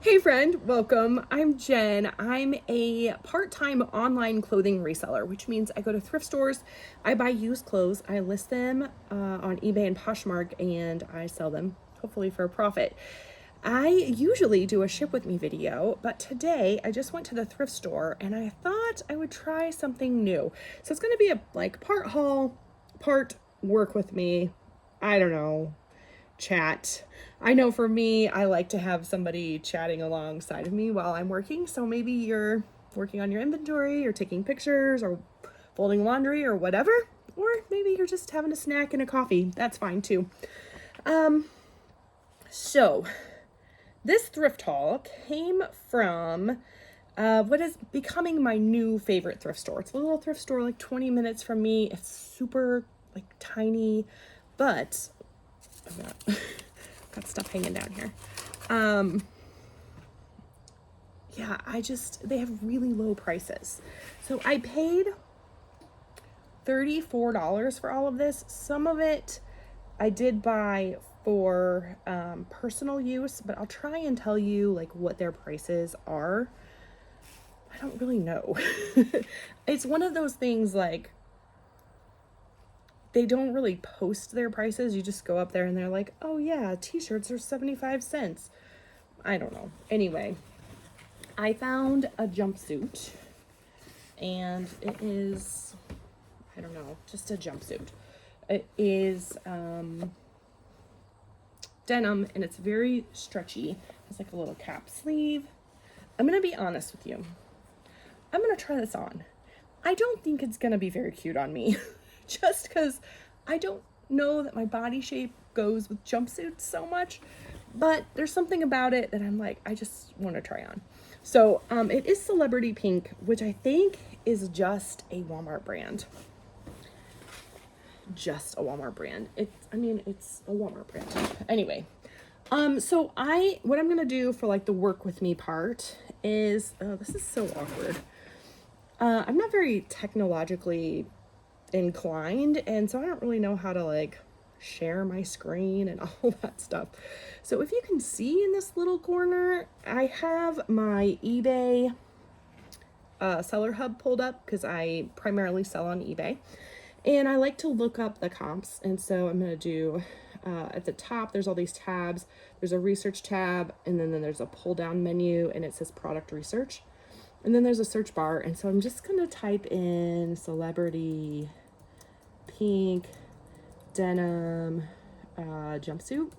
Hey friend, welcome. I'm Jen. I'm a part-time online clothing reseller, which means I go to thrift stores, I buy used clothes, I list them on eBay and Poshmark, and I sell them, hopefully for a profit. I usually do a ship with me video, but today I just went to the thrift store and I thought I would try something new. So it's going to be a part haul, part work with me. I don't know. Chat. I know for me, I like to have somebody chatting alongside of me while I'm working. So maybe you're working on your inventory or taking pictures or folding laundry or whatever. Or maybe you're just having a snack and a coffee. That's fine too. So this thrift haul came from what is becoming my new favorite thrift store. It's a little thrift store, like 20 minutes from me. It's super tiny, but got stuff hanging down here. Yeah, they have really low prices. So I paid $34 for all of this. Some of it I did buy for personal use, but I'll try and tell you what their prices are. I don't really know. It's one of those things they don't really post their prices. You just go up there and they're like, oh yeah, t-shirts are 75 cents. I don't know. Anyway, I found a jumpsuit and it is, I don't know, just a jumpsuit. It is denim and it's very stretchy. It's like a little cap sleeve. I'm going to be honest with you. I'm going to try this on. I don't think it's going to be very cute on me. Just because I don't know that my body shape goes with jumpsuits so much, but there's something about it that I'm I just want to try on. So it is Celebrity Pink, which I think is just a Walmart brand. Just a Walmart brand. It's a Walmart brand. Anyway, so what I'm gonna do for the work with me part is, this is so awkward. I'm not very technologically inclined, and so I don't really know how to share my screen and all that stuff. So if you can see in this little corner, I have my eBay seller hub pulled up because I primarily sell on eBay, and I like to look up the comps. And so I'm going to do at the top, there's all these tabs. There's a research tab, and then there's a pull down menu, and it says product research. And then there's a search bar, and so I'm just going to type in Celebrity Pink denim jumpsuit.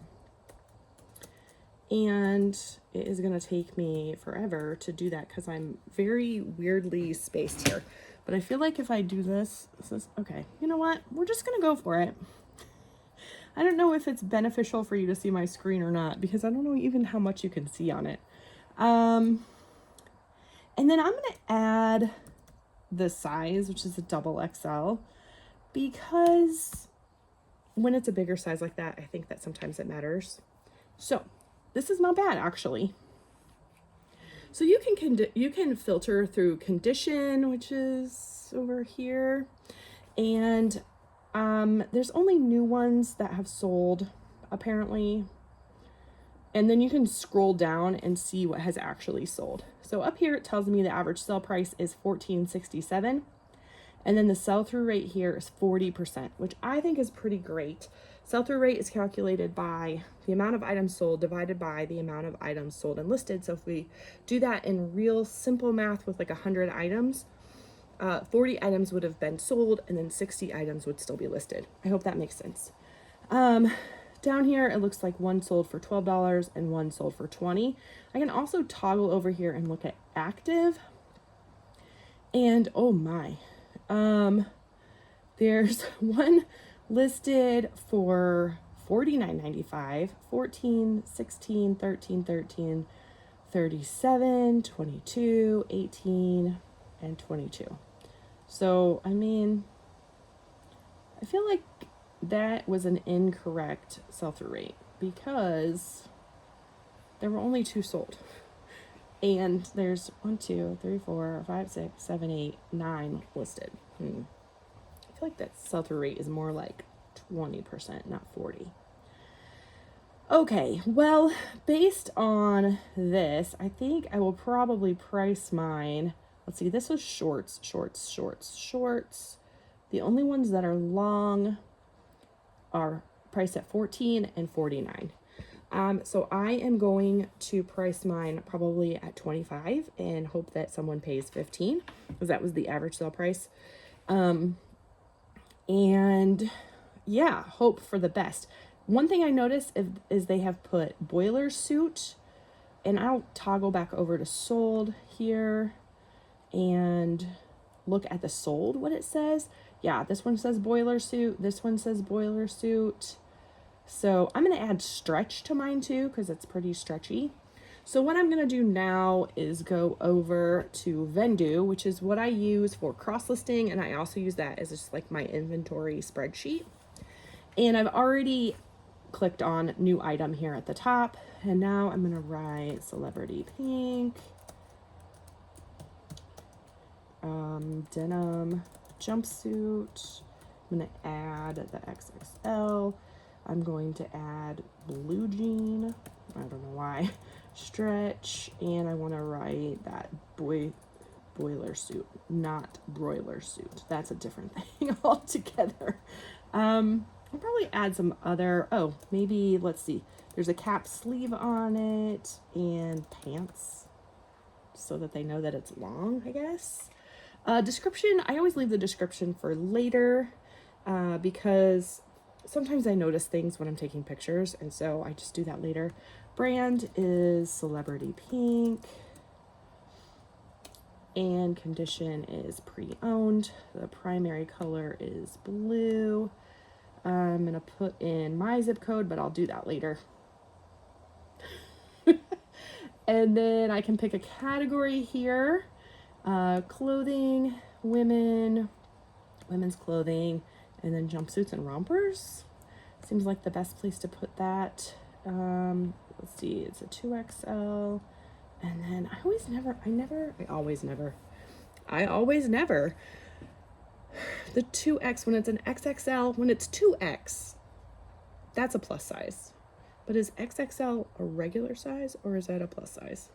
And it is going to take me forever to do that because I'm very weirdly spaced here. But I feel like if I do this is, okay, you know what? We're just going to go for it. I don't know if it's beneficial for you to see my screen or not because I don't know even how much you can see on it. And then I'm going to add the size, which is a double XL, because when it's a bigger size like that, I think that sometimes it matters. So this is not bad, actually. So you can filter through condition, which is over here. And there's only new ones that have sold, apparently. And then you can scroll down and see what has actually sold. So up here, it tells me the average sale price is $14.67. And then the sell-through rate here is 40%, which I think is pretty great. Sell-through rate is calculated by the amount of items sold divided by the amount of items sold and listed. So if we do that in real simple math with 100 items, 40 items would have been sold and then 60 items would still be listed. I hope that makes sense. Down here, it looks like one sold for $12 and one sold for $20. I can also toggle over here and look at active. And oh my, there's one listed for $49.95, 14, 16, 13, 13, 37, 22, 18, and 22. So, I feel like that was an incorrect sell-through rate because there were only 2 sold. And there's 1, 2, 3, 4, 5, 6, 7, 8, 9 listed. I feel like that sell-through rate is more 20%, not 40. Okay, well, based on this, I think I will probably price mine. Let's see, this was shorts, shorts, shorts, shorts. The only ones that are long are priced at $14 and $49. So I am going to price mine probably at $25 and hope that someone pays $15, because that was the average sale price. And yeah, hope for the best. One thing I noticed is they have put boiler suit, and I'll toggle back over to sold here and look at the sold, what it says. Yeah, this one says boiler suit. This one says boiler suit. So I'm going to add stretch to mine too, because it's pretty stretchy. So what I'm going to do now is go over to Vendu, which is what I use for cross listing. And I also use that as just like my inventory spreadsheet. And I've already clicked on new item here at the top. And now I'm going to write celebrity pink, denim jumpsuit. I'm going to add the XXL. I'm going to add blue jean. I don't know why. Stretch. And I want to write that boiler suit, not broiler suit. That's a different thing altogether. I'll probably add some other, oh, maybe, let's see. There's a cap sleeve on it and pants so that they know that it's long, I guess. Description, I always leave the description for later because sometimes I notice things when I'm taking pictures, and so I just do that later. Brand is Celebrity Pink, and condition is pre-owned. The primary color is blue. I'm gonna put in my zip code, but I'll do that later. And then I can pick a category here. Clothing, women's clothing, and then jumpsuits and rompers. Seems like the best place to put that. Let's see, it's a 2XL. And then I always never. The 2X, when it's an XXL, when it's 2X, that's a plus size. But is XXL a regular size or is that a plus size?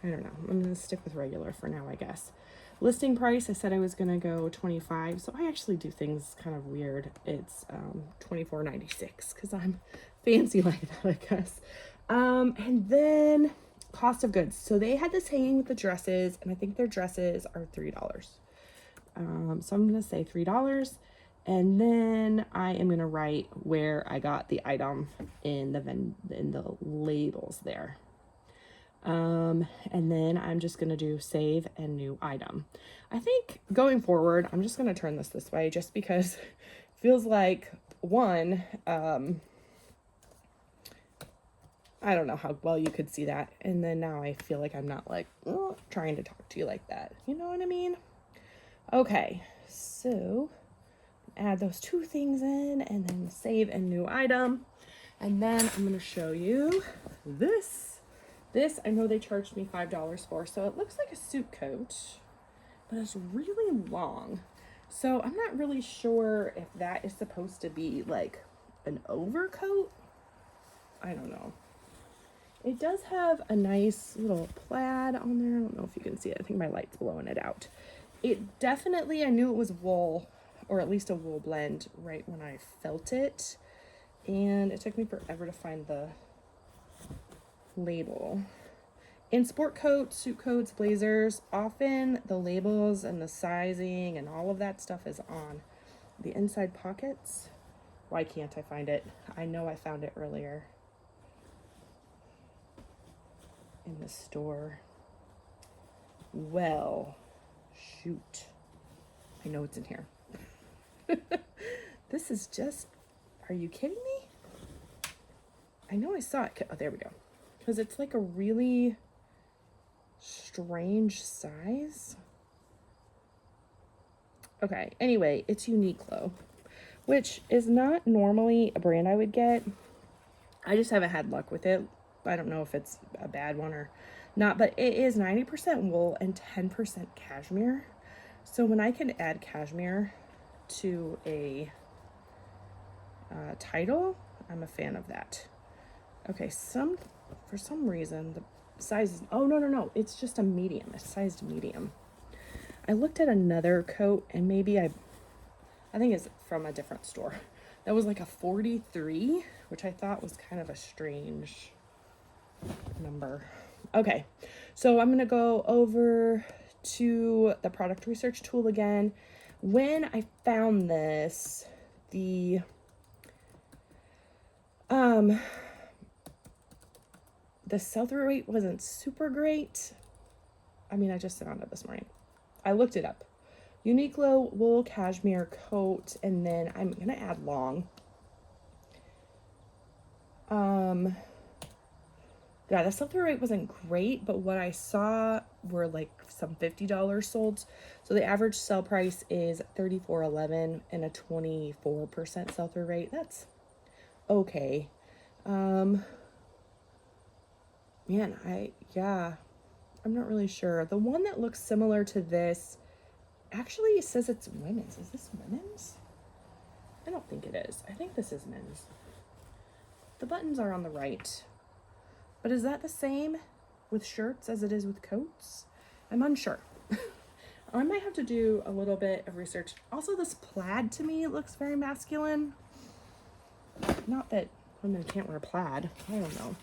I don't know. I'm going to stick with regular for now, I guess. Listing price, I said I was going to go 25. So I actually do things kind of weird. It's $24.96 because I'm fancy like that, I guess. And then cost of goods. So they had this hanging with the dresses, and I think their dresses are $3. So I'm going to say $3. And then I am going to write where I got the item in the labels there. And then I'm just going to do save and new item. I think going forward, I'm just going to turn this way just because it feels like one, I don't know how well you could see that. And then now I feel like I'm not like trying to talk to you like that. You know what I mean? Okay. So add those two things in and then save and new item. And then I'm going to show you this. This, I know they charged me $5 for, so it looks like a suit coat, but it's really long. So I'm not really sure if that is supposed to be like an overcoat. I don't know. It does have a nice little plaid on there. I don't know if you can see it. I think my light's blowing it out. It definitely, I knew it was wool, or at least a wool blend right when I felt it. And it took me forever to find the label. In sport coats, suit coats, blazers, often the labels and the sizing and all of that stuff is on the inside pockets. Why can't I find it? I know I found it earlier in the store. Well, shoot. I know it's in here. This is just, are you kidding me? I know I saw it. Oh, there we go. Because it's like a really strange size. Okay, anyway, it's Uniqlo, which is not normally a brand I would get. I just haven't had luck with it. I don't know if it's a bad one or not, but it is 90% wool and 10% cashmere. So when I can add cashmere to a title, I'm a fan of that. Okay, for some reason, the size is, oh, no, it's just a medium, a sized medium. I looked at another coat, and maybe I think it's from a different store. That was like a 43, which I thought was kind of a strange number. Okay, so I'm gonna go over to the product research tool again. When I found this, the sell-through rate wasn't super great. I mean, I just found it this morning. I looked it up. Uniqlo wool cashmere coat, and then I'm gonna add long. Yeah, the sell-through rate wasn't great, but what I saw were like some $50 sold. So the average sell price is $34.11 and a 24% sell-through rate. That's okay. Man, I'm not really sure. The one that looks similar to this actually says it's women's. Is this women's? I don't think it is. I think this is men's. The buttons are on the right. But is that the same with shirts as it is with coats? I'm unsure. I might have to do a little bit of research. Also, this plaid to me looks very masculine. Not that women can't wear plaid. I don't know.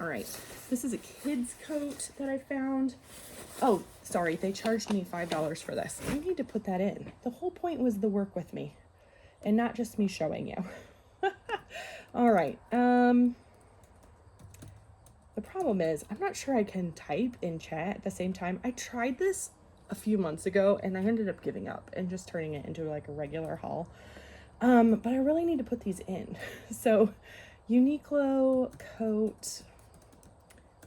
All right. This is a kid's coat that I found. Oh, sorry. They charged me $5 for this. I need to put that in. The whole point was the work with me and not just me showing you. All right. The problem is I'm not sure I can type in chat at the same time. I tried this a few months ago and I ended up giving up and just turning it into like a regular haul. But I really need to put these in. So Uniqlo coat,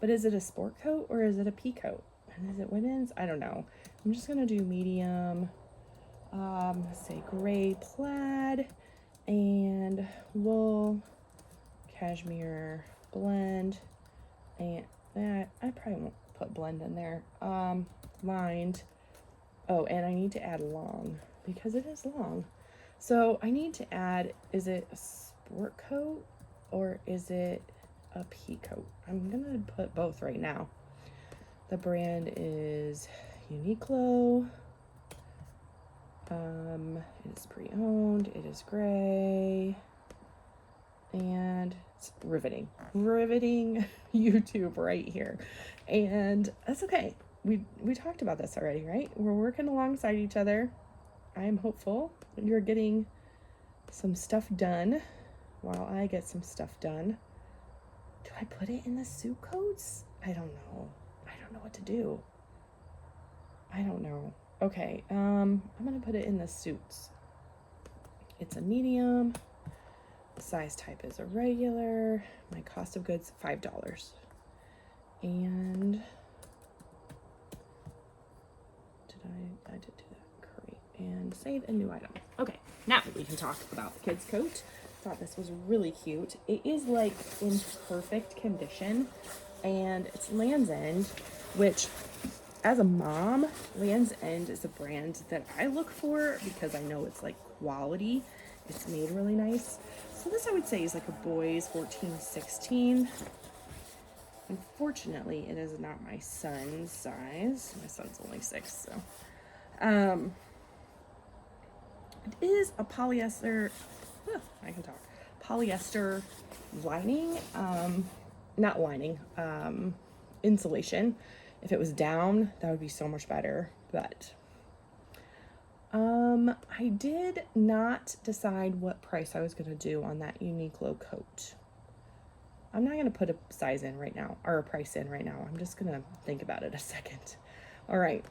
but is it a sport coat or is it a pea coat? And is it women's? I don't know. I'm just gonna do medium, say gray plaid and wool cashmere blend. And that, I probably won't put blend in there. Lined. Oh, and I need to add long because it is long. So I need to add, is it a sport coat or is it a pea coat? I'm gonna put both right now. The brand is Uniqlo. It is pre-owned, it is gray, and it's riveting YouTube right here. And that's okay. We talked about this already, right? We're working alongside each other. I'm hopeful you're getting some stuff done while I get some stuff done. Do I put it in the suit coats? I don't know. I don't know what to do. I don't know. Okay, I'm gonna put it in the suits. It's a medium. Size type is a regular. My cost of goods, $5. And I did do that. Great. And save a new item. Okay, now we can talk about the kids' coat. Thought this was really cute. It is like in perfect condition, and it's Land's End, which as a mom, Land's End is a brand that I look for because I know it's like quality. It's made really nice. So this I would say is like a boy's 14-16. Unfortunately, it is not my son's size. My son's only 6, so. It is a polyester, I can talk, polyester lining, not lining, insulation. If it was down, that would be so much better, but I did not decide what price I was going to do on that Uniqlo coat. I'm not going to put a size in right now, or a price in right now. I'm just going to think about it a second. All right.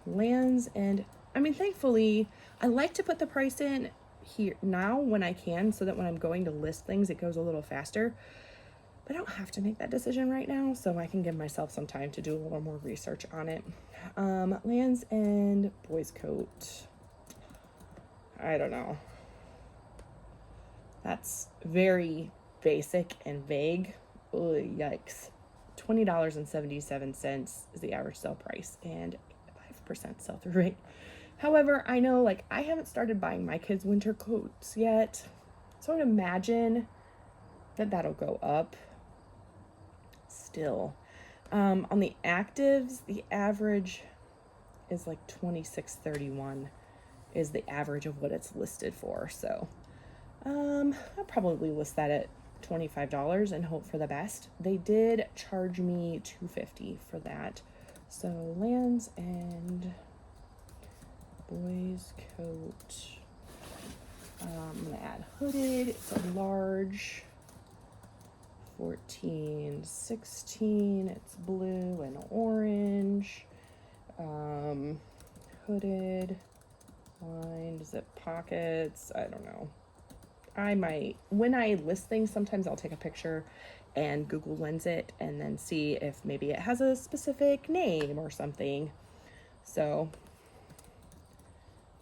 Land's End. I mean, thankfully, I like to put the price in here now when I can, so that when I'm going to list things, it goes a little faster. But I don't have to make that decision right now, so I can give myself some time to do a little more research on it. Land's End boys coat. I don't know. That's very basic and vague. Ugh, yikes. $20.77 is the average sell price and 5% sell-through rate. However, I know, like, I haven't started buying my kids winter coats yet, so I would imagine but that'll go up still. On the actives, the average is like $26.31 is the average of what it's listed for. So I'll probably list that at $25 and hope for the best. They did charge me $2.50 for that. So Lands End boys coat. I'm gonna add hooded. It's a large 14-16. It's blue and orange. Hooded, lined, zip pockets. I don't know. I might, when I list things, sometimes I'll take a picture and Google Lens it and then see if maybe it has a specific name or something. So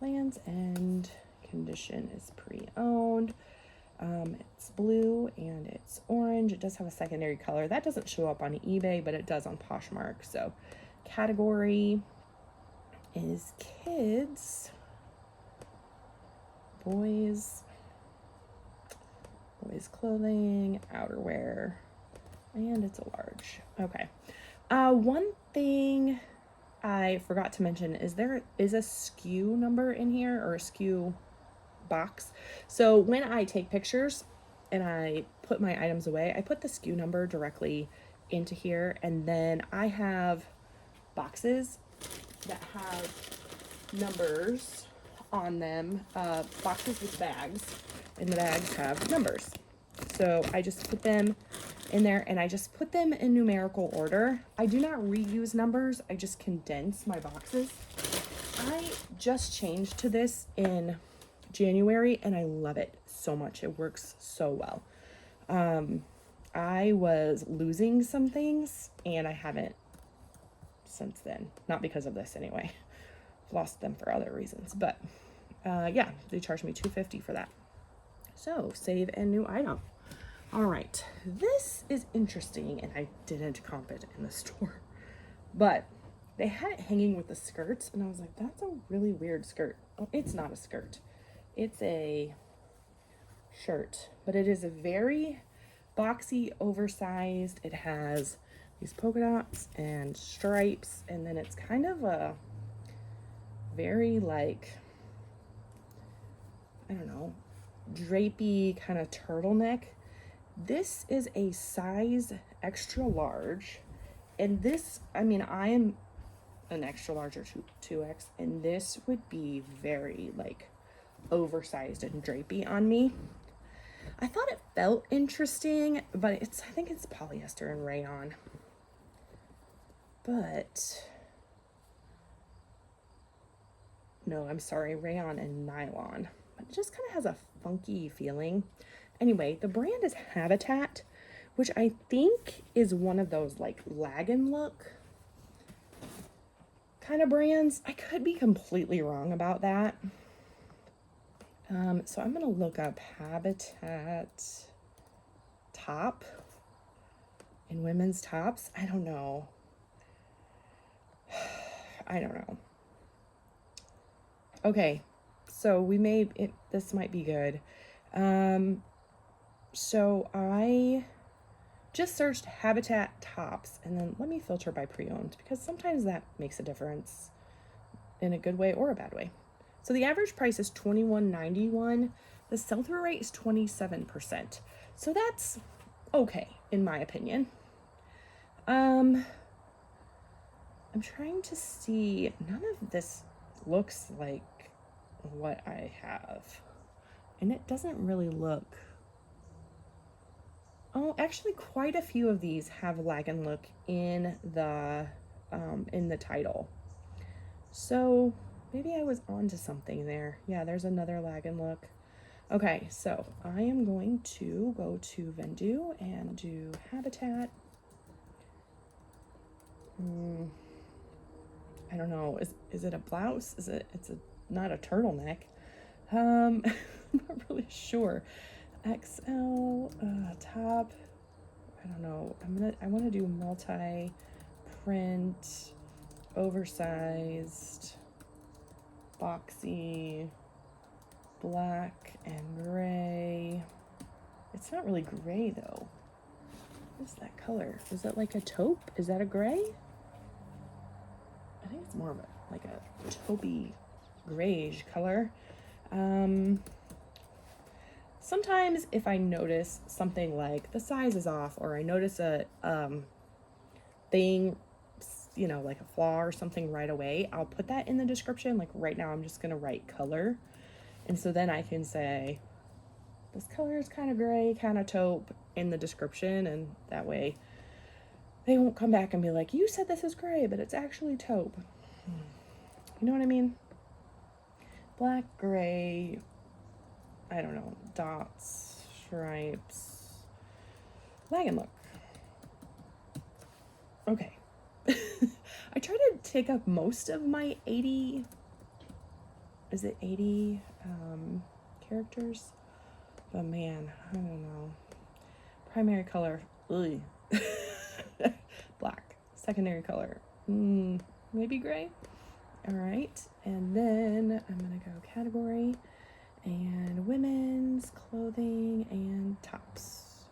Lands End, condition is pre-owned. It's blue and it's orange. It does have a secondary color. That doesn't show up on eBay, but it does on Poshmark. So category is kids, boys clothing, outerwear, and it's a large. Okay. One thing I forgot to mention is there is a SKU number in here, or a SKU box. So when I take pictures and I put my items away, I put the SKU number directly into here, and then I have boxes that have numbers on them, boxes with bags, and the bags have numbers. So I just put them in there, and I just put them in numerical order. I do not reuse numbers. I just condense my boxes. I just changed to this in January and I love it so much. It works so well. I was losing some things and I haven't since then. Not because of this anyway. Lost them for other reasons, but yeah, they charged me $2.50 for that. So save and new item. All right, this is interesting, and I didn't comp it in the store, but they had it hanging with the skirts, and I was like, that's a really weird skirt. Oh, it's not a skirt. It's a shirt, but it is a very boxy, oversized. It has these polka dots and stripes, and then it's kind of a very, like, I don't know, drapey kind of turtleneck. This is a size extra large, and this, I mean, I am an extra large or 2X, and this would be very, like, oversized and drapey on me. I thought it felt interesting, but I think it's polyester and rayon. But no, I'm sorry, rayon and nylon. But it just kind of has a funky feeling. Anyway, the brand is Habitat, which I think is one of those like lag and look kind of brands. I could be completely wrong about that. So I'm gonna look up Habitat top in women's tops. I don't know. I don't know. Okay, so this might be good. So I just searched Habitat tops, and then let me filter by pre-owned, because sometimes that makes a difference in a good way or a bad way. So the average price is $21.91. The sell-through rate is 27%. So that's okay, in my opinion. I'm trying to see, none of this looks like what I have. And it doesn't really look. Oh, actually quite a few of these have lag and look in the title. So maybe I was onto something there. Yeah, there's another lag and look. Okay, so I am going to go to Vendu and do Habitat. I don't know. Is it a blouse? It's not a turtleneck. I'm not really sure. XL top. I don't know. I want to do multi-print, oversized, boxy, black and gray. It's not really gray though. What's that color? Is that like a taupe? Is that a gray? I think it's more of like a taupey grayish color. Sometimes if I notice something like the size is off, or I notice a thing, you know, like a flaw or something right away, I'll put that in the description. Like right now I'm just gonna write color, and so then I can say this color is kind of gray, kind of taupe in the description, and that way they won't come back and be like, you said this is gray, but it's actually taupe. You know what I mean? Black, gray, I don't know, dots, stripes, wagon look. Okay. I try to take up most of my 80, is it 80 characters? But man, I don't know. Primary color, ugh. Black. Secondary color, maybe gray. All right, and then I'm gonna go category and women's clothing and tops.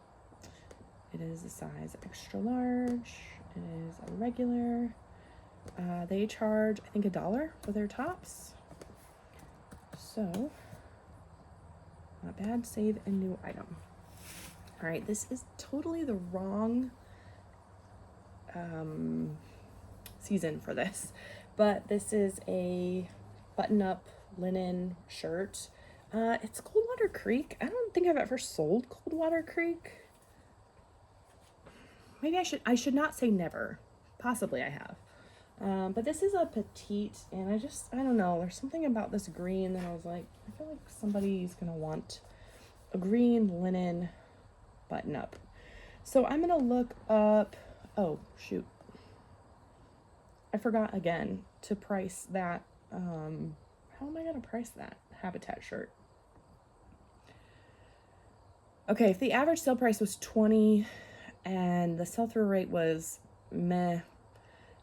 It is a size extra large. It is a regular. They charge, I think, $1 for their tops. So, not bad. Save a new item. All right, this is totally the wrong season for this, but this is a button-up linen shirt. It's Coldwater Creek. I don't think I've ever sold Coldwater Creek. Maybe I should not say never. Possibly I have. But this is a petite, and I don't know, there's something about this green that I was like, I feel like somebody's gonna want a green linen button up. So I'm gonna look up, oh shoot, I forgot again to price that. How am I gonna price that Habitat shirt? Okay, if the average sale price was $20 and the sell-through rate was meh,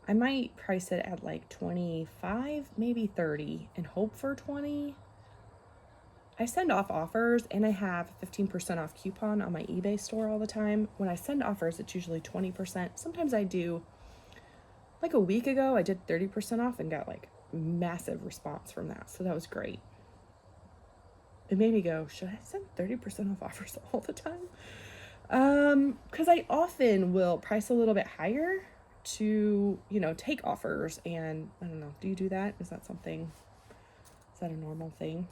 I might price it at like 25, maybe 30, and hope for 20. I send off offers, and I have 15% off coupon on my eBay store all the time. When I send offers, it's usually 20%. Sometimes I do, like a week ago, I did 30% off and got like massive response from that. So that was great. It made me go, should I send 30% off offers all the time? Because I often will price a little bit higher to, you know, take offers. And I don't know, do you do that? Is that a normal thing?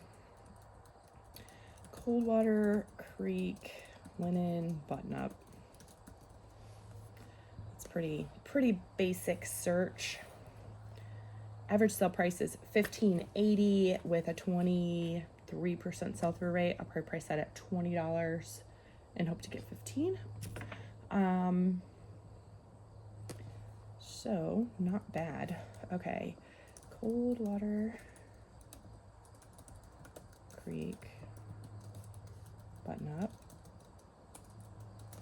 Coldwater Creek linen button up. It's pretty basic search. Average sale price is $15.80 with a 23% sell-through rate. I'll probably price that at $20 and hope to get 15. So not bad. Okay, Coldwater Creek button up,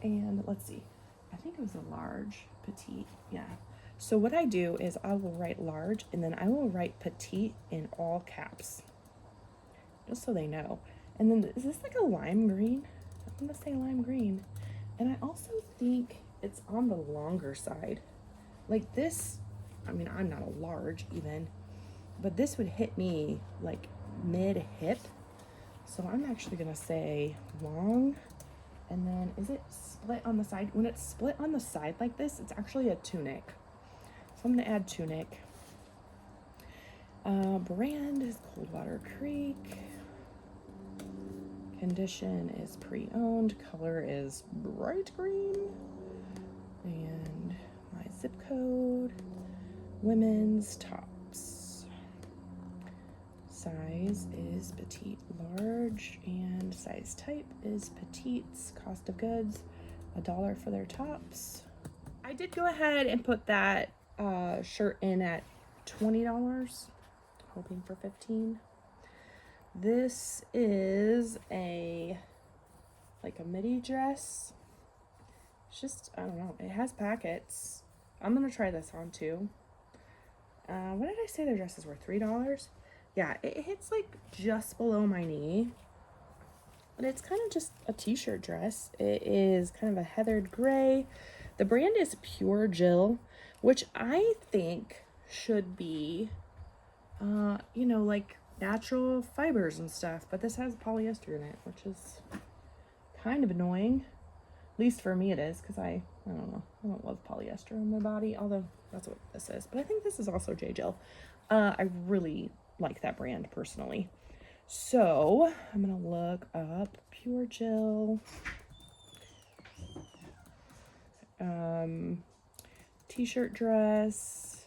and let's see, I think it was a large, petite, yeah. So what I do is I will write large, and then I will write petite in all caps, just so they know. And then, is this like a lime green? I'm gonna say lime green. And I also think it's on the longer side. Like this, I mean, I'm not a large even, but this would hit me like mid-hip. So I'm actually gonna say long, and then is it split on the side? When it's split on the side like this, it's actually a tunic. So I'm gonna add tunic. Brand is Coldwater Creek. Condition is pre-owned. Color is bright green. And my zip code. Women's tops. Size is petite large, and size type is petites. Cost of goods $1 for their tops. I did go ahead and put that shirt in at $20, hoping for 15. This is like a midi dress. It's just, I don't know, it has pockets. I'm gonna try this on too. What did I say the dresses were? $3? Yeah, it hits like just below my knee. but it's kind of just a t-shirt dress. It is kind of a heathered gray. The brand is Pure Jill, which I think should be, you know, like natural fibers and stuff, but this has polyester in it, which is kind of annoying. At least for me it is, because I don't know, I don't love polyester on my body, although that's what this is. But I think this is also J Jill. I really like that brand personally. So I'm gonna look up Pure Jill t-shirt dress,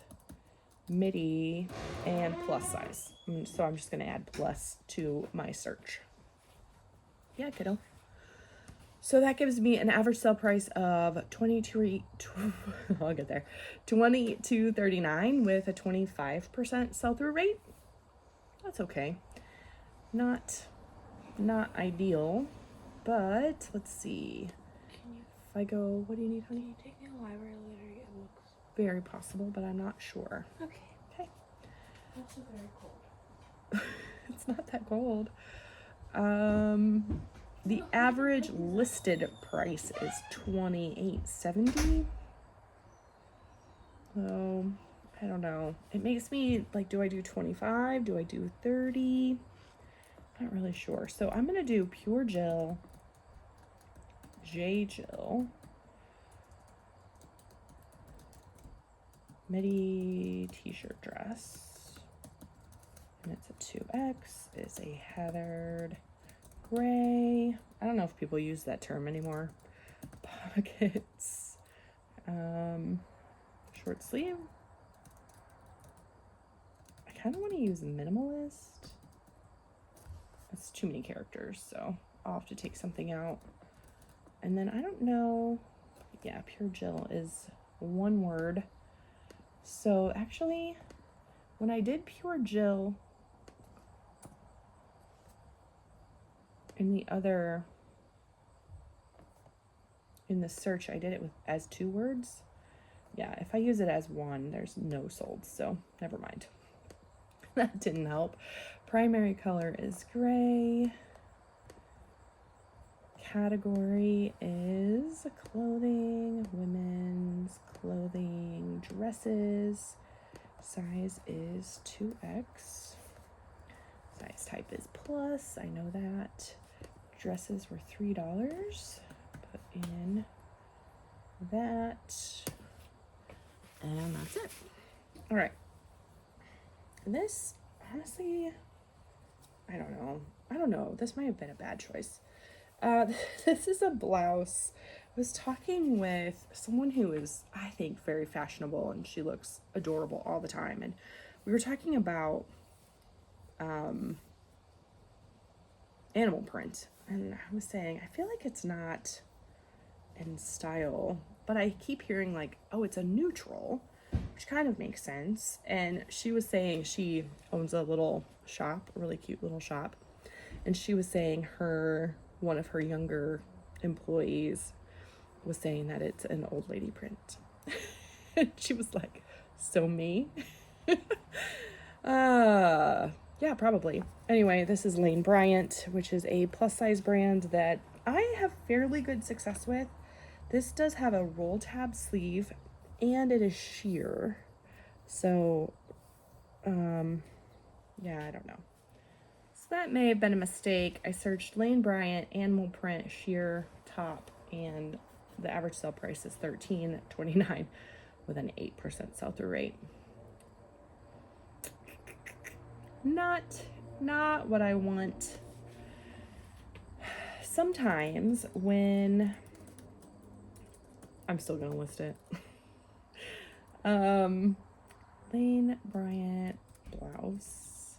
midi, and plus size. So I'm just gonna add plus to my search. Yeah, kiddo. So that gives me an average sale price of I'll get there, $22.39 with a 25% sell-through rate. That's okay. Not ideal, but let's see. If I go, what do you need, honey? Can you take me to the library later? It looks very possible, but I'm not sure. okay. Okay. Also very cold. It's not that cold. The average listed price is $28.70. So I don't know. It makes me like, do I do 25? Do I do 30? Not really sure. So I'm gonna do Pure Jill, J Jill, midi t-shirt dress, and it's a 2X. It's a heathered gray. I don't know if people use that term anymore. Pockets, short sleeve. I kind of want to use minimalist. It's too many characters, so I'll have to take something out. And then I don't know. Yeah, Pure Jill is one word. So actually, when I did Pure Jill in the search, I did it as 2 words. Yeah, if I use it as one, there's no sold, so never mind. That didn't help. Primary color is gray. Category is clothing, women's clothing, dresses. Size is 2X. Size type is plus, I know that. Dresses were $3. Put in that. And that's it. All right. This, honestly, I don't know. This might have been a bad choice. This is a blouse. I was talking with someone who is, I think, very fashionable, and she looks adorable all the time. And we were talking about animal print. And I was saying, I feel like it's not in style, but I keep hearing like, oh, it's a neutral, which kind of makes sense. And she was saying she owns a little shop, a really cute little shop. And she was saying one of her younger employees was saying that it's an old lady print. And she was like, so me? Yeah, probably. Anyway, this is Lane Bryant, which is a plus size brand that I have fairly good success with. This does have a roll tab sleeve and it is sheer. So, yeah, I don't know. So that may have been a mistake. I searched Lane Bryant animal print sheer top, and the average sale price is $13.29 with an 8% sell-through rate. Not what I want. Sometimes when I'm still gonna list it. Lane Bryant blouse.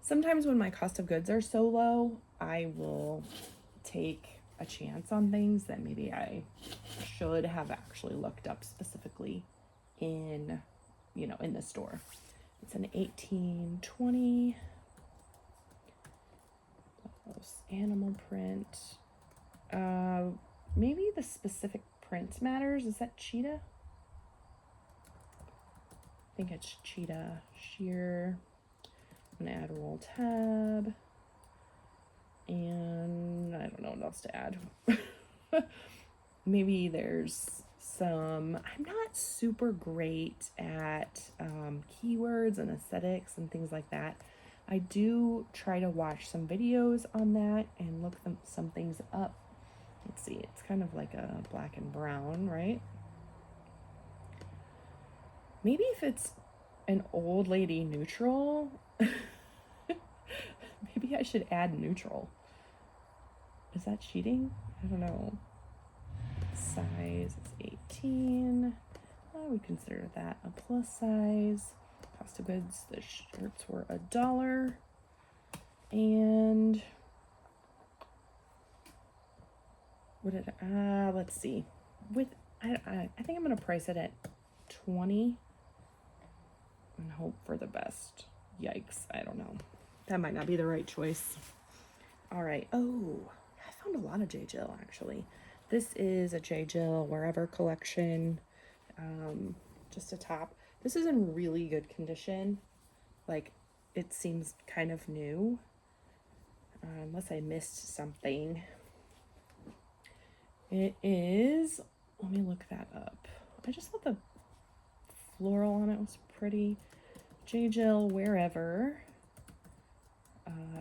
Sometimes when my cost of goods are so low, I will take a chance on things that maybe I should have actually looked up specifically in the store. It's an 1820 animal print. Maybe the specific print matters. Is that cheetah? I think it's cheetah sheer. I'm gonna add a roll tab. And I don't know what else to add. Maybe there's some, I'm not super great at keywords and aesthetics and things like that. I do try to watch some videos on that and look some things up. Let's see, it's kind of like a black and brown, right? Maybe if it's an old lady neutral, maybe I should add neutral. Is that cheating? I don't know. Size is 18. I would consider that a plus size. Cost of goods, the shirts were $1. And what did let's see. With I think I'm gonna price it at 20 and hope for the best. Yikes, I don't know. That might not be the right choice. All right. Oh, I found a lot of J. Jill actually. This is a J. Jill Wherever collection. Just a top. This is in really good condition. Like, it seems kind of new. Unless I missed something. It is, let me look that up. I just thought the floral on it was pretty. J. Jill Wherever.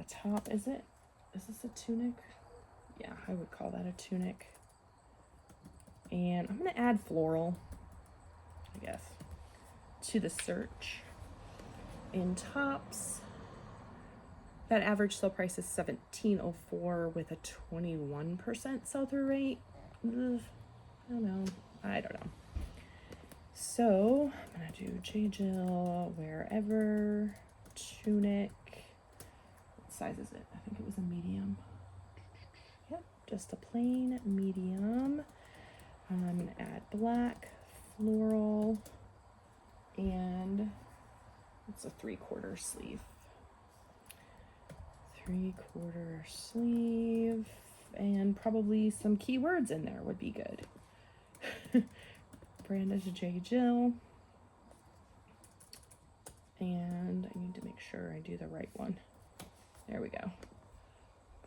Top, is this a tunic? Yeah, I would call that a tunic. And I'm gonna add floral, I guess, to the search. In tops, that average sale price is $17.04 with a 21% sell-through rate. Ugh, I don't know. So I'm gonna do J. Jill Wherever tunic. What size is it? I think it was a medium. Yep, just a plain medium. I'm gonna add black, floral, and it's a 3/4 sleeve. 3/4 sleeve, and probably some keywords in there would be good. Brand is J. Jill. And I need to make sure I do the right one. There we go.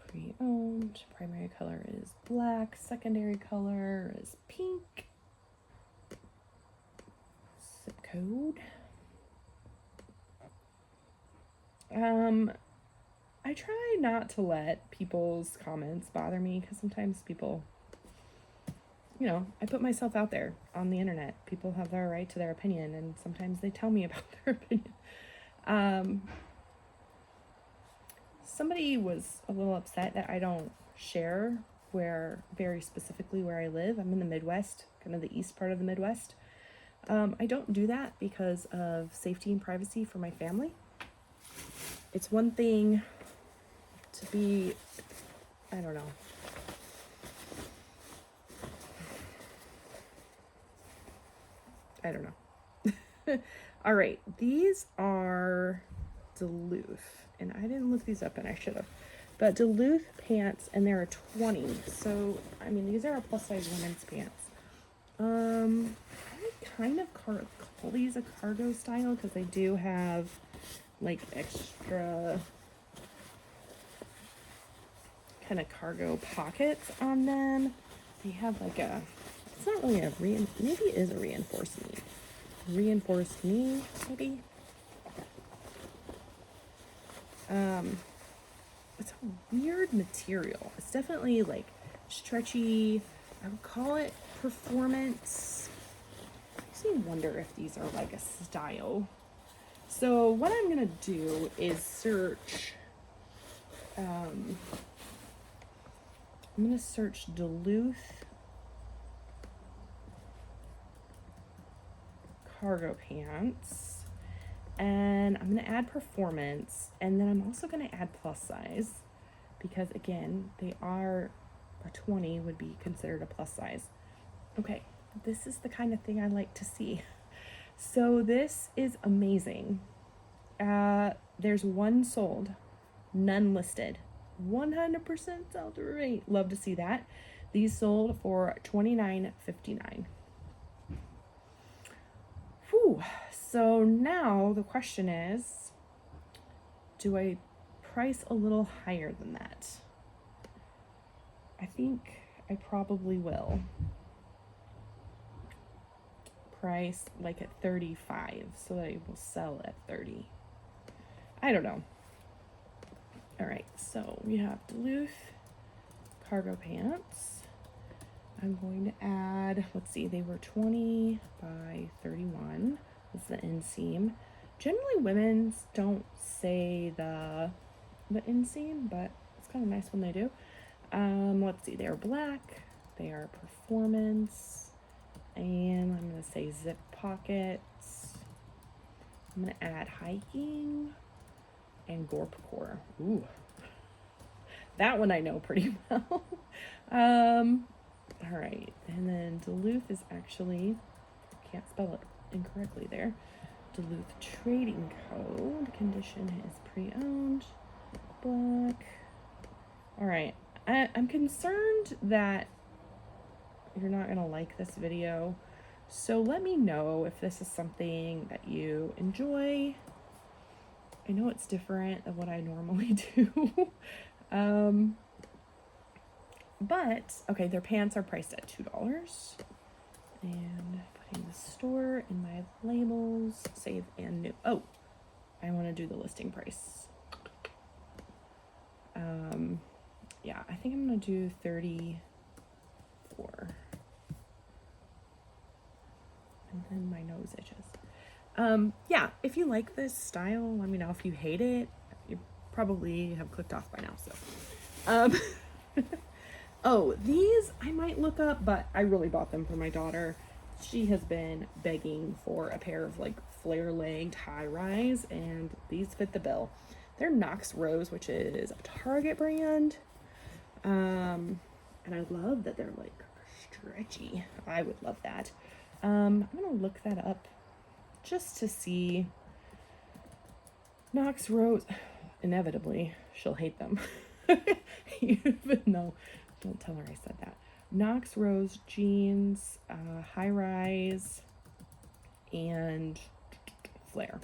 Pre-owned. Primary color is black. Secondary color is pink. Zip code. I try not to let people's comments bother me because sometimes people, I put myself out there on the internet. People have their right to their opinion, and sometimes they tell me about their opinion. Somebody was a little upset that I don't share very specifically where I live. I'm in the Midwest, kind of the east part of the Midwest. I don't do that because of safety and privacy for my family. It's one thing to be, I don't know. All right, these are Duluth, and I didn't look these up, and I should have. But Duluth pants, and they're a 20. So, I mean, these are a plus size women's pants. I would kind of call these a cargo style because they do have like extra kind of cargo pockets on them. They have like it's not really maybe it is a reinforced knee. Reinforced knee, maybe. It's a weird material. It's definitely like stretchy. I would call it performance. Makes me wonder if these are like a style. So what I'm gonna do is search. I'm gonna search Duluth cargo pants, and I'm gonna add performance, and then I'm also gonna add plus size because again they are a 20 would be considered a plus size. Okay, this is the kind of thing I like to see. So this is amazing. There's one sold, none listed, 100% sell-through rate. Love to see that. These sold for $29.59. Whew. So now the question is, do I price a little higher than that? I think I probably will. Price like at 35, so they will sell at 30. I don't know. All right, so we have Duluth cargo pants. I'm going to add, let's see, they were 20 by 31. That's the inseam. Generally, women's don't say the inseam, but it's kind of nice when they do. Let's see, they're black, they are performance, and I'm going to say zip pockets. I'm going to add hiking and gorp core. Ooh, that one I know pretty well. All right, and then Duluth is actually, can't spell it incorrectly there. Duluth Trading Code, condition is pre-owned, black. All right, I'm concerned that you're not gonna like this video, so let me know if this is something that you enjoy. I know it's different than what I normally do. But, okay, their pants are priced at $2. And putting the store in my labels, save and new. Oh, I want to do the listing price. Yeah, I think I'm going to do 34. And then my nose itches. Yeah, if you like this style, let me know. If you hate it, you probably have clicked off by now, so. Oh, these I might look up, but I really bought them for my daughter. She has been begging for a pair of like flare-legged high-rise, and these fit the bill. They're Knox Rose, which is a Target brand. And I love that they're like stretchy. I would love that. I'm gonna look that up just to see. Knox Rose, inevitably, she'll hate them. Even though, don't tell her I said that. Knox Rose jeans, high rise, and flare.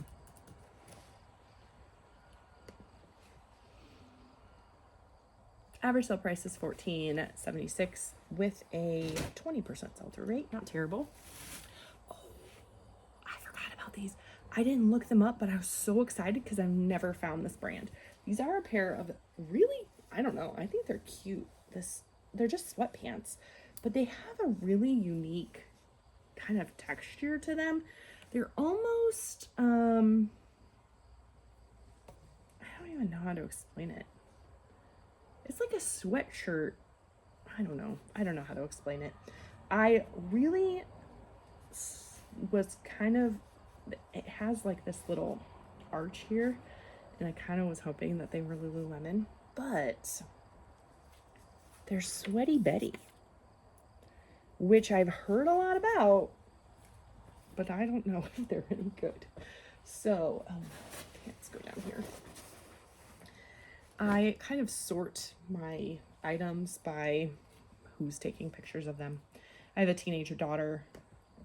Average sale price is $14.76 with a 20% sell-through rate. Not terrible. Oh, I forgot about these. I didn't look them up, but I was so excited because I've never found this brand. These are a pair of really, I don't know, I think they're cute. They're just sweatpants, but they have a really unique kind of texture to them. They're almost, I don't even know how to explain it. It's like a sweatshirt. I don't know how to explain it. I really was kind of, it has like this little arch here, and I kind of was hoping that they were Lululemon, but they're Sweaty Betty, which I've heard a lot about, but I don't know if they're any good. So let's go down here. I kind of sort my items by who's taking pictures of them. I have a teenager daughter,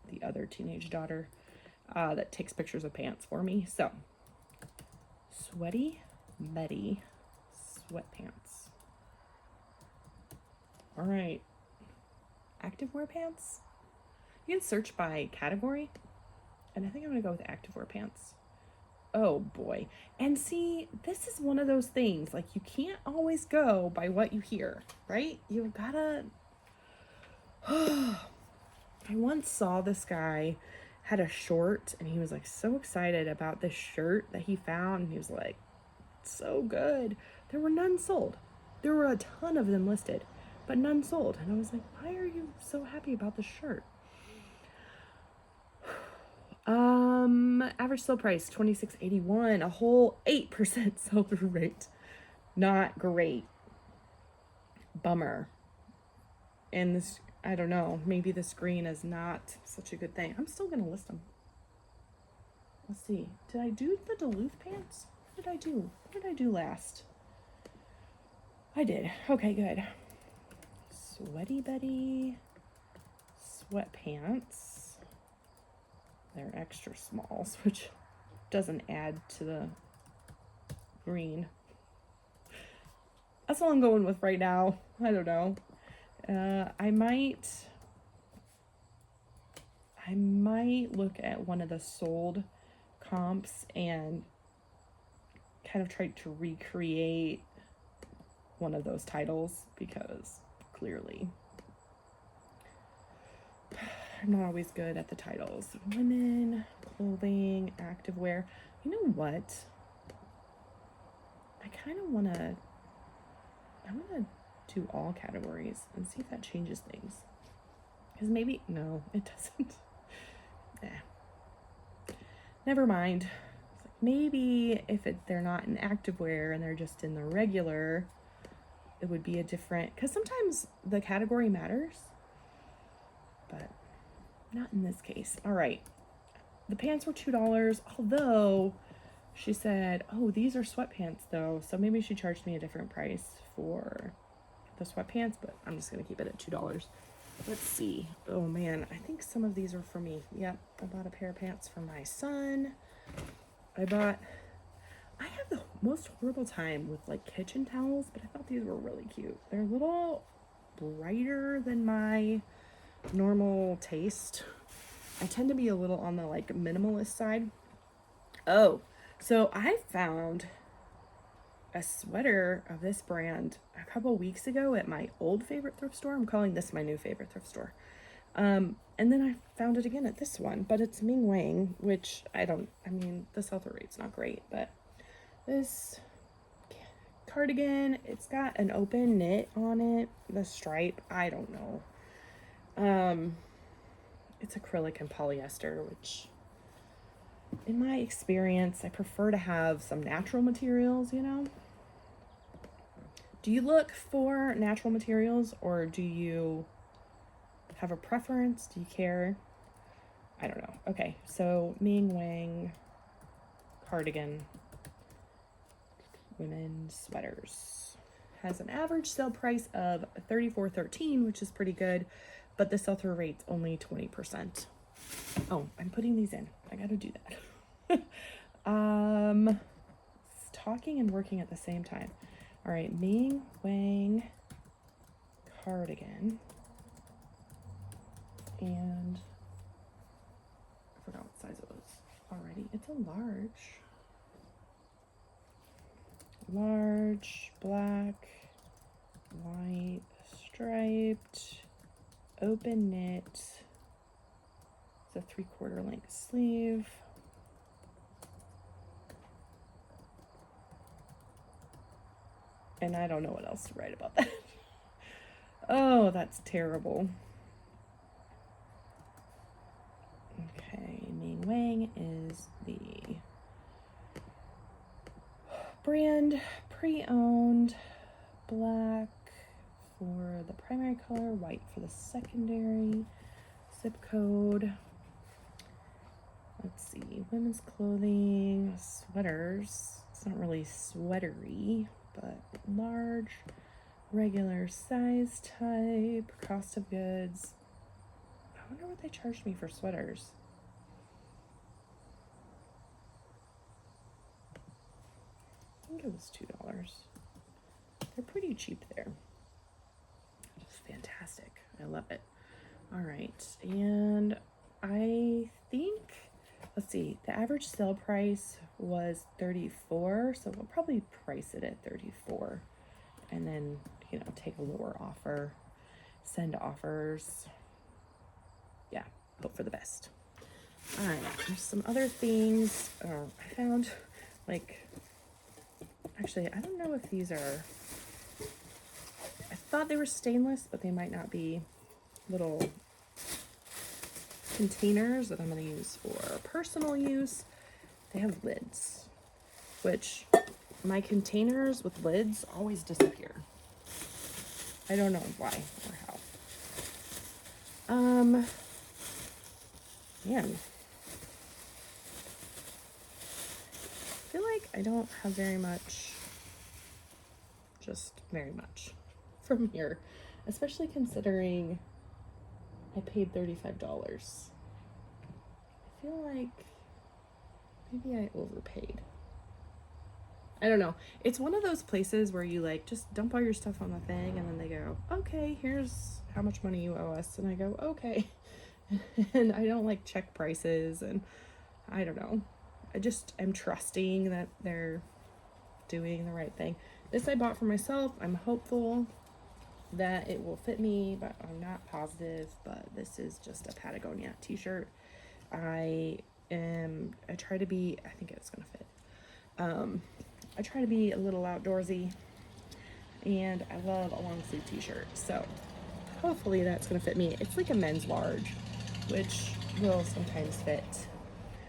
the other teenage daughter, that takes pictures of pants for me. So, Sweaty Betty sweatpants. All right. Activewear pants. You can search by category, and I think I'm gonna go with activewear pants. Oh boy. And see, this is one of those things, like you can't always go by what you hear, right? You've gotta, I once saw this guy had a short, and he was like so excited about this shirt that he found, and he was like, so good. There were none sold. There were a ton of them listed, but none sold. And I was like, why are you so happy about this shirt? Average sale price $26.81, a whole 8% sell-through rate. Not great. Bummer. And this, I don't know, maybe the screen is not such a good thing. I'm still gonna list them. Let's see. Did I do the Duluth pants? What did I do? What did I do last? I did. Okay, good. Sweaty Betty sweatpants. They're extra smalls, which doesn't add to the green. That's all I'm going with right now. I don't know. I might look at one of the sold comps and kind of try to recreate one of those titles, because clearly I'm not always good at the titles. Women, clothing, activewear. You know what? I kind of want to do all categories and see if that changes things. Because maybe, no, it doesn't. Never mind. Maybe if they're not in activewear and they're just in the regular, it would be a different, because sometimes the category matters, but not in this case. All right. The pants were $2, although she said, oh, these are sweatpants though. So maybe she charged me a different price for the sweatpants, but I'm just going to keep it at $2. Let's see. Oh man, I think some of these are for me. Yep, I bought a pair of pants for my son. I have the most horrible time with like kitchen towels, but I thought these were really cute. They're a little brighter than my normal taste. I tend to be a little on the like minimalist side. Oh, so I found a sweater of this brand a couple weeks ago at my old favorite thrift store. I'm calling this my new favorite thrift store. And then I found it again at this one, but it's Ming Wang, which the sell-through rate's not great, but this cardigan, it's got an open knit on it, the stripe, I don't know. It's acrylic and polyester, which in my experience, I prefer to have some natural materials, you know? Do you look for natural materials, or do you have a preference? Do you care? I don't know. Okay, so Ming Wang cardigan, women's sweaters, has an average sale price of $34.13, which is pretty good, but the sell-through rate's only 20%. Oh, I'm putting these in. I gotta do that. Talking and working at the same time. All right, Ming Wang cardigan. And I forgot what size it was already. It's a large. Large, black, white, striped, open knit. It's a 3/4 length sleeve. And I don't know what else to write about that. Oh, that's terrible. Okay, Ming Wang is the brand, pre-owned, black for the primary color, white for the secondary, zip code. Let's see, women's clothing, sweaters. It's not really sweatery, but large, regular size type, cost of goods. I wonder what they charged me for sweaters. I think it was $2. They're pretty cheap there. It's fantastic. I love it. All right, and I think, let's see, the average sale price was $34, so we'll probably price it at $34, and then, you know, take a lower offer, send offers. Yeah, hope for the best. All right, there's some other things I found, like, actually, I don't know if these are, I thought they were stainless, but they might not be. Little containers that I'm going to use for personal use. They have lids, which my containers with lids always disappear. I don't know why or how. Man, I feel like I don't have very much from here, especially considering I paid $35. I feel like maybe I overpaid. I don't know. It's one of those places where you like just dump all your stuff on the thing and then they go, okay, here's how much money you owe us. And I go, okay. And I don't like check prices, and I don't know. I just am trusting that they're doing the right thing. This I bought for myself. I'm hopeful that it will fit me, but I'm not positive. But this is just a Patagonia t-shirt. I try to be, I think it's gonna fit. I try to be a little outdoorsy, and I love a long sleeve t-shirt, so hopefully that's gonna fit me. It's like a men's large, which will sometimes fit.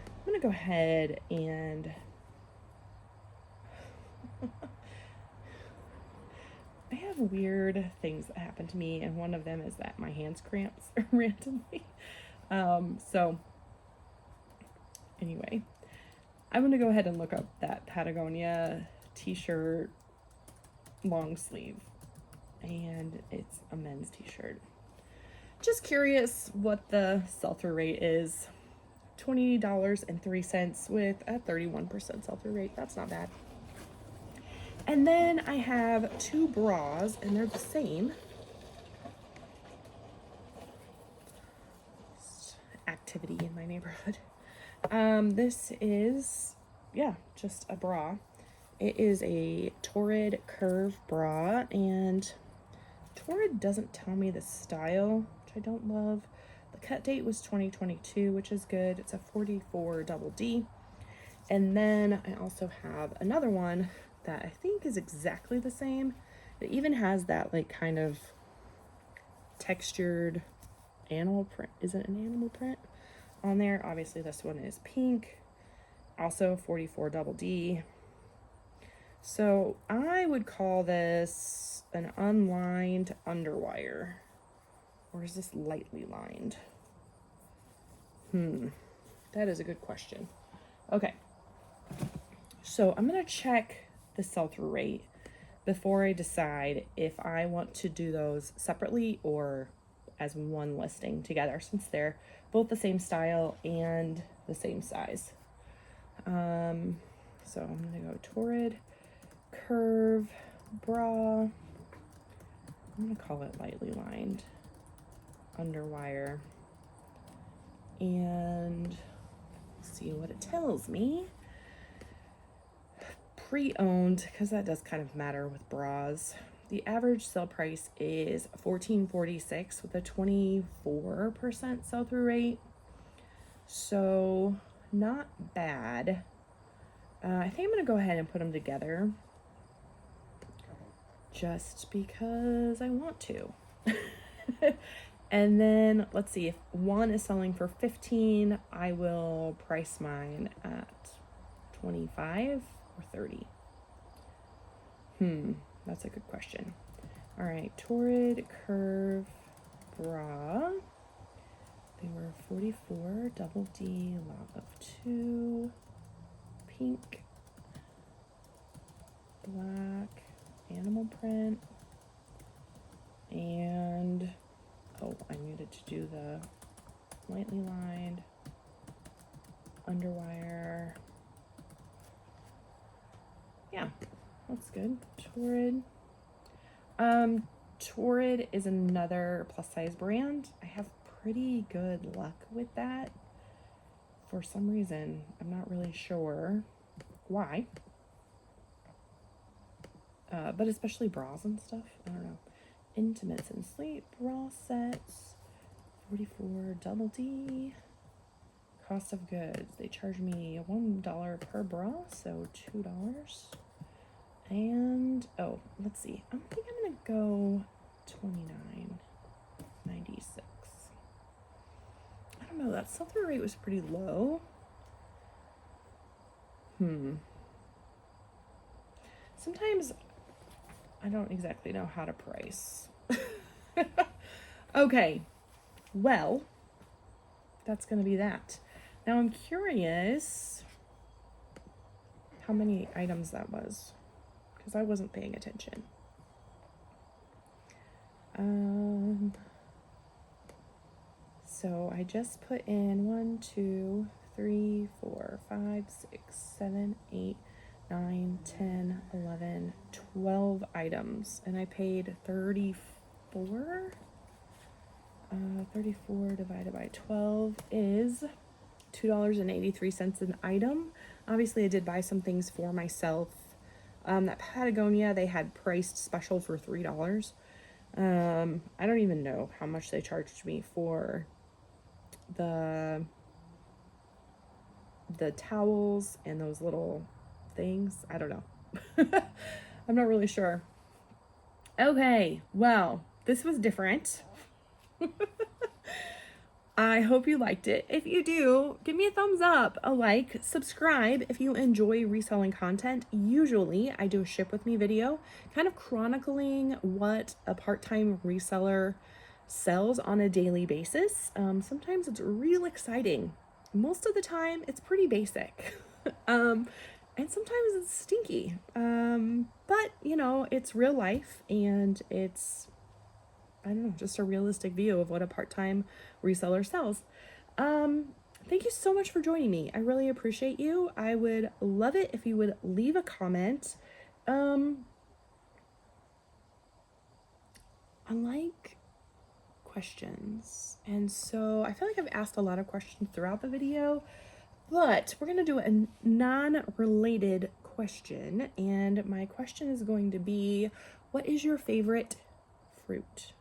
I'm gonna go ahead and I have weird things that happen to me, and one of them is that my hands cramps randomly. So anyway, I'm gonna go ahead and look up that Patagonia t-shirt long sleeve, and it's a men's t-shirt. Just curious what the sell-through rate is. $20.03 with a 31% sell-through rate. That's not bad. And then I have 2 bras, and they're the same. Activity in my neighborhood. This is, yeah, just a bra. It is a Torrid curve bra, and Torrid doesn't tell me the style, which I don't love. The cut date was 2022, which is good. It's a 44 double D. And then I also have another one that I think is exactly the same. It even has that like kind of textured animal print. Is it an animal print on there? Obviously this one is pink, also 44 double D. So I would call this an unlined underwire, or is this lightly lined? That is a good question. Okay, so I'm gonna check the sell-through rate before I decide if I want to do those separately or as one listing together, since they're both the same style and the same size. So I'm gonna go Torrid curve bra. I'm gonna call it lightly lined underwire, and see what it tells me. Pre-owned, because that does kind of matter with bras. The average sale price is $14.46 with a 24% sell-through rate. So not bad. I think I'm gonna go ahead and put them together just because I want to. And then let's see, if one is selling for $15, I will price mine at $25 or $30. That's a good question. All right, Torrid curve bra. They were 44 double D, lot of 2, pink, black, animal print, and oh, I needed to do the lightly lined underwire. Yeah, that's good. Torrid. Torrid is another plus size brand. I have pretty good luck with that for some reason. I'm not really sure why. But especially bras and stuff. I don't know. Intimates and sleep bra sets. 44 double D. Cost of goods. They charge me $1 per bra, so $2. And oh, let's see. I think I'm gonna go $29.96. I don't know. That sell-through rate was pretty low. Sometimes I don't exactly know how to price. Okay, well, that's gonna be that. Now I'm curious how many items that was, because I wasn't paying attention. So I just put in 1, 2, 3, 4, 5, 6, 7, 8, 9, 10, 11, 12 items, and I paid 34. 34 divided by 12 is $2.83 an item. Obviously, I did buy some things for myself. That Patagonia, they had priced special for $3. I don't even know how much they charged me for the towels and those little things. I don't know. I'm not really sure. Okay, well, this was different. I hope you liked it. If you do, give me a thumbs up, a like, subscribe if you enjoy reselling content. Usually I do a ship with me video, kind of chronicling what a part-time reseller sells on a daily basis. Sometimes it's real exciting. Most of the time it's pretty basic. And sometimes it's stinky. But you know, it's real life, and it's, I don't know, just a realistic view of what a part-time reseller sells. Thank you so much for joining me. I really appreciate you. I would love it if you would leave a comment. I like questions, and so I feel like I've asked a lot of questions throughout the video, but we're gonna do a non-related question, and my question is going to be, what is your favorite fruit?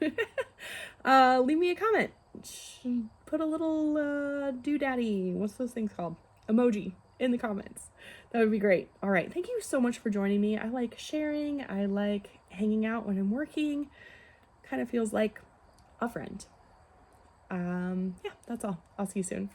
Leave me a comment. Put a little doodaddy, what's those things called? Emoji in the comments. That would be great. All right, thank you so much for joining me. I like sharing. I like hanging out when I'm working. Kind of feels like a friend. Yeah, that's all. I'll see you soon.